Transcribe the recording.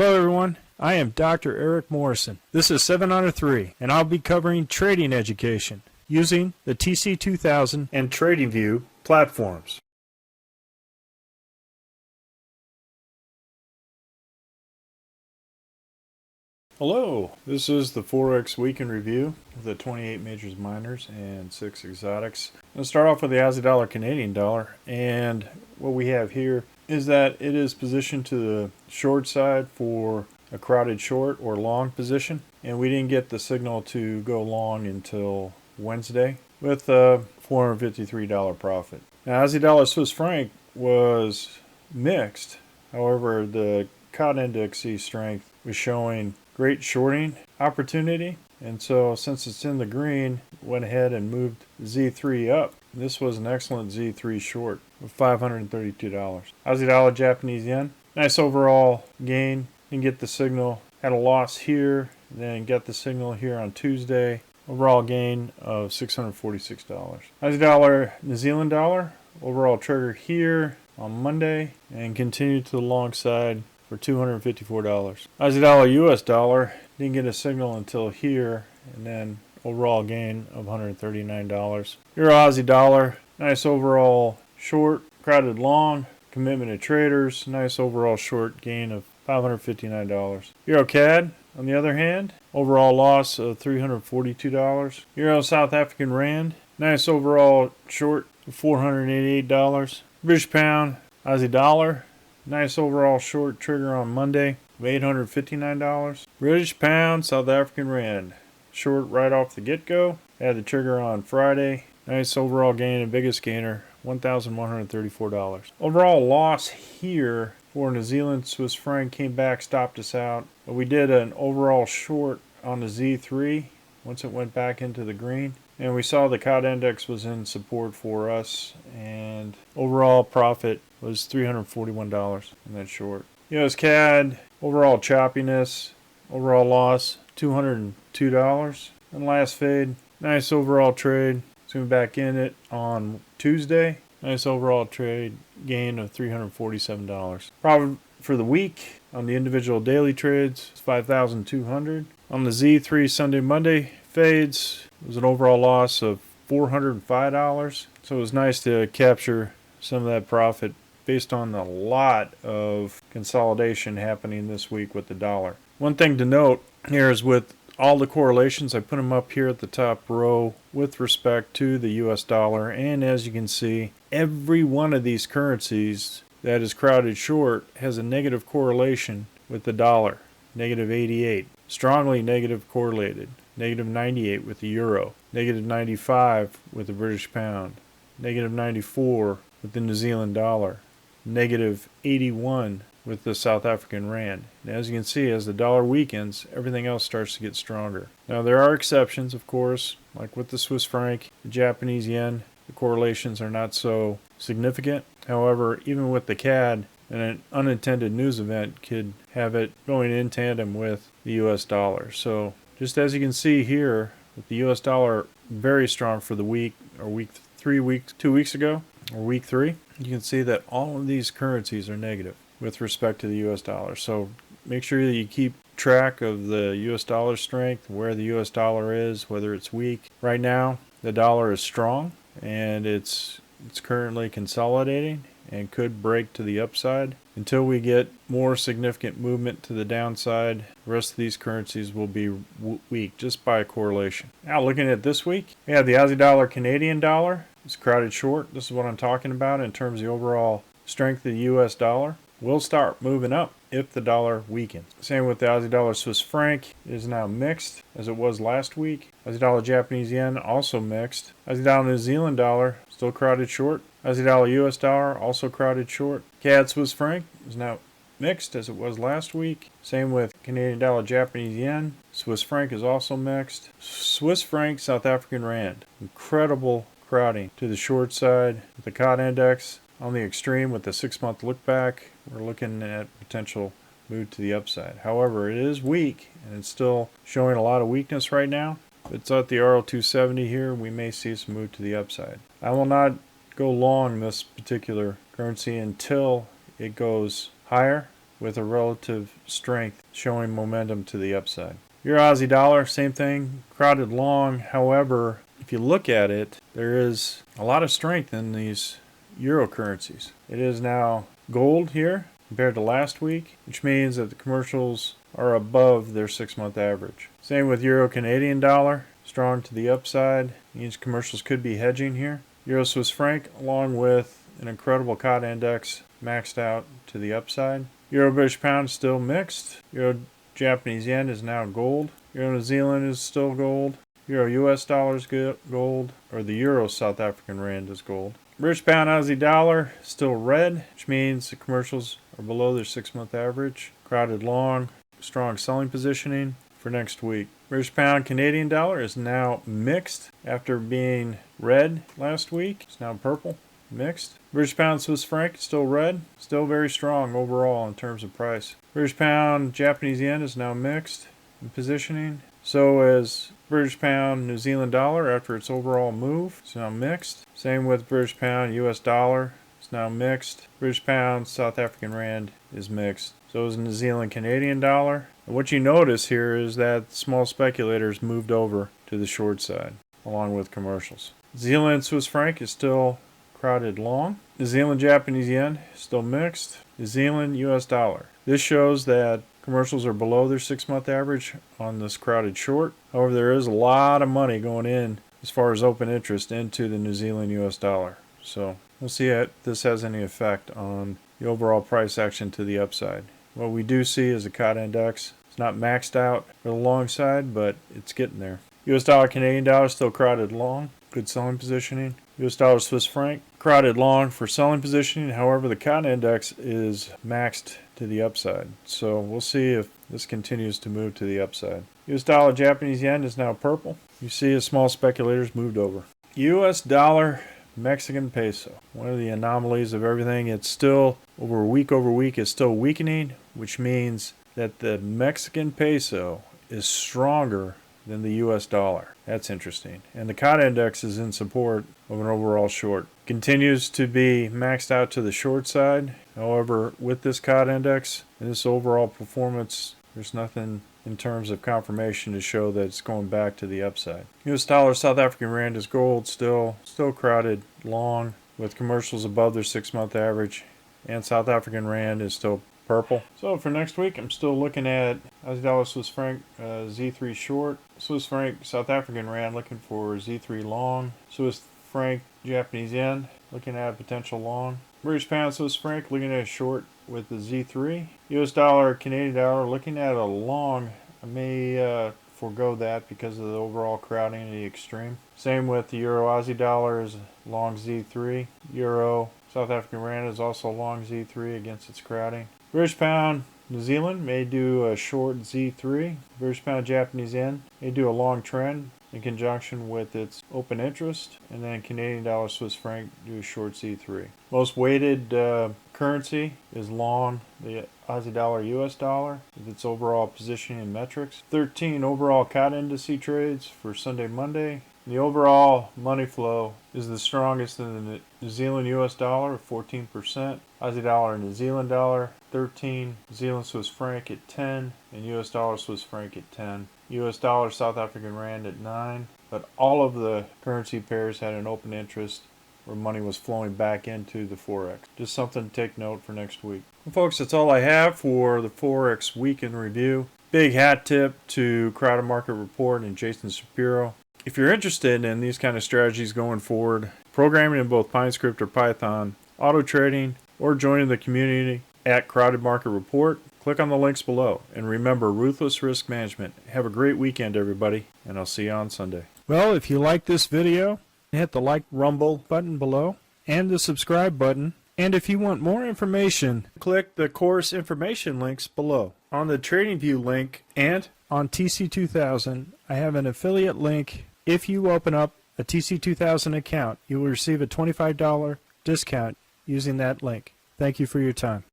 Hello everyone, I am Dr. Eric Morrison. This is 7 Under 3, and I'll be covering trading education using the TC2000 and TradingView platforms. Hello, this is the FOREX Week in Review of the 28 majors minors and 6 exotics. I'm going to start off with the Aussie dollar, Canadian dollar, and what we have here is that it is positioned to the short side for a crowded short or long position, and we didn't get the signal to go long until Wednesday with a $453 profit. Now, Aussie dollar Swiss franc was mixed. However, the COD index strength was showing great shorting opportunity, and so since it's in the green, went ahead and moved Z3 up. This was an excellent Z3 short with $532. Aussie dollar, Japanese yen, nice overall gain. Didn't get the signal, had a loss here, then got the signal here on Tuesday. Overall gain of $646. Aussie dollar, New Zealand dollar, overall trigger here on Monday and continued to the long side for $254. Aussie dollar, US dollar, didn't get a signal until here, and then overall gain of $139. Euro Aussie dollar, nice overall short, crowded long, commitment of traders, nice overall short gain of $559. Euro CAD, on the other hand, overall loss of $342. Euro South African Rand, nice overall short of $488. British Pound, Aussie dollar, nice overall short trigger on Monday of $859. British Pound, South African Rand, short right off the get-go. Had the trigger on Friday. Nice overall gain and biggest gainer, $1,134. Overall loss here for New Zealand Swiss franc came back, stopped us out. But we did an overall short on the Z3 once it went back into the green. And we saw the COD index was in support for us, and overall profit was $341 in that short. US CAD, overall choppiness, overall loss, $202. And last fade, nice overall trade. Zoom back in it on Tuesday. Nice overall trade gain of $347. Profit for the week on the individual daily trades is $5,200. On the Z3 Sunday Monday fades, it was an overall loss of $405. So it was nice to capture some of that profit based on a lot of consolidation happening this week with the dollar. One thing to note here is with all the correlations, I put them up here at the top row with respect to the US dollar, and as you can see, every one of these currencies that is crowded short has a negative correlation with the dollar. Negative 88, strongly negative correlated. Negative 98 with the euro. Negative 95 with the British pound. Negative 94 with the New Zealand dollar. Negative 81 with the South African Rand. And as you can see, as the dollar weakens, everything else starts to get stronger. Now there are exceptions, of course, like with the Swiss franc, the Japanese yen. The correlations are not so significant. However, even with the CAD, an unintended news event could have it going in tandem with the US dollar. So just as you can see here, with the US dollar very strong for the week, or week 2 weeks ago, or week 3, you can see that all of these currencies are negative with respect to the US dollar. So make sure that you keep track of the US dollar strength, where the US dollar is, whether it's weak. Right now, the dollar is strong, and it's currently consolidating and could break to the upside. Until we get more significant movement to the downside, the rest of these currencies will be weak just by correlation. Now looking at this week, we have the Aussie dollar, Canadian dollar. It's crowded short. This is what I'm talking about in terms of the overall strength of the US dollar. Will start moving up if the dollar weakens. Same with the Aussie dollar Swiss franc. It is now mixed as it was last week. Aussie dollar Japanese yen also mixed. Aussie dollar New Zealand dollar still crowded short. Aussie dollar US dollar also crowded short. CAD Swiss franc is now mixed as it was last week. Same with Canadian dollar Japanese yen. Swiss franc is also mixed. Swiss franc South African Rand. Incredible crowding to the short side with the COD index on the extreme with the 6-month look back. We're looking at potential move to the upside. However, it is weak, and it's still showing a lot of weakness right now. If it's at the RL270 here, we may see some move to the upside. I will not go long this particular currency until it goes higher with a relative strength showing momentum to the upside. Euro Aussie dollar, same thing, crowded long. However, if you look at it, there is a lot of strength in these euro currencies. It is now gold here compared to last week, which means that the commercials are above their 6-month average. Same with Euro Canadian dollar, strong to the upside. Means commercials could be hedging here. Euro Swiss franc, along with an incredible COT index, maxed out to the upside. Euro British pound still mixed. Euro Japanese yen is now gold. Euro New Zealand is still gold. Euro US dollar is gold, or the Euro South African rand is gold. British pound Aussie dollar still red, which means the commercials are below their 6-month average. Crowded long, strong selling positioning for next week. British pound Canadian dollar is now mixed after being red last week. It's now purple, mixed. British pound Swiss franc still red, still very strong overall in terms of price. British pound Japanese yen is now mixed in positioning. So is British pound New Zealand dollar after its overall move. It's now mixed. Same with British pound US dollar. It's now mixed. British pound South African rand is mixed. So is New Zealand Canadian dollar. And what you notice here is that small speculators moved over to the short side along with commercials. New Zealand Swiss franc is still crowded long. New Zealand Japanese yen still mixed. New Zealand US dollar. This shows that commercials are below their 6-month average on this crowded short. However, there is a lot of money going in as far as open interest into the New Zealand US dollar. So we'll see if this has any effect on the overall price action to the upside. What we do see is a COT index. It's not maxed out for the long side, but it's getting there. US dollar Canadian dollar still crowded long. Good selling positioning. US dollar Swiss franc crowded long for selling positioning. However, the COT index is maxed to the upside. So we'll see if this continues to move to the upside. US dollar Japanese yen is now purple. You see as small speculators moved over. US dollar Mexican peso. One of the anomalies of everything. It's still over week is still weakening, which means that the Mexican peso is stronger than the US dollar. That's interesting. And the COT index is in support of an overall short. Continues to be maxed out to the short side. However, with this COT index and this overall performance, there's nothing in terms of confirmation to show that it's going back to the upside. US dollar South African rand is gold, still crowded long with commercials above their 6-month average, and South African rand is still purple. So for next week, I'm still looking at Aussie dollar Swiss franc Z3 short, Swiss franc South African rand looking for Z3 long, Swiss franc Japanese yen looking at a potential long, British pound Swiss franc looking at a short with the Z3, US dollar Canadian dollar looking at a long. I may forego that because of the overall crowding in the extreme. Same with the Euro Aussie dollar is long Z3. Euro South African rand is also long Z3 against its crowding. British pound New Zealand may do a short Z3. British pound Japanese yen may do a long trend in conjunction with its open interest. And then Canadian dollar Swiss franc do a short Z3. Most weighted currency is long the Aussie dollar US dollar with its overall positioning and metrics. 13 overall COT indice trades for Sunday, Monday. The overall money flow is the strongest in the New Zealand US dollar, 14%. Aussie dollar and New Zealand dollar, 13. New Zealand Swiss franc at 10. And US dollar Swiss franc at 10. US dollar South African rand at 9. But all of the currency pairs had an open interest where money was flowing back into the Forex. Just something to take note for next week. Well, folks, that's all I have for the Forex Week in Review. Big hat tip to Crowded Market Report and Jason Shapiro. If you're interested in these kind of strategies going forward, programming in both PineScript or Python, auto trading, or joining the community at Crowded Market Report, click on the links below. And remember, ruthless risk management. Have a great weekend, everybody, and I'll see you on Sunday. Well, if you like this video, hit the like Rumble button below and the subscribe button. And if you want more information, click the course information links below. On the TradingView link and on TC2000, I have an affiliate link. If you open up a TC2000 account, you will receive a $25 discount using that link. Thank you for your time.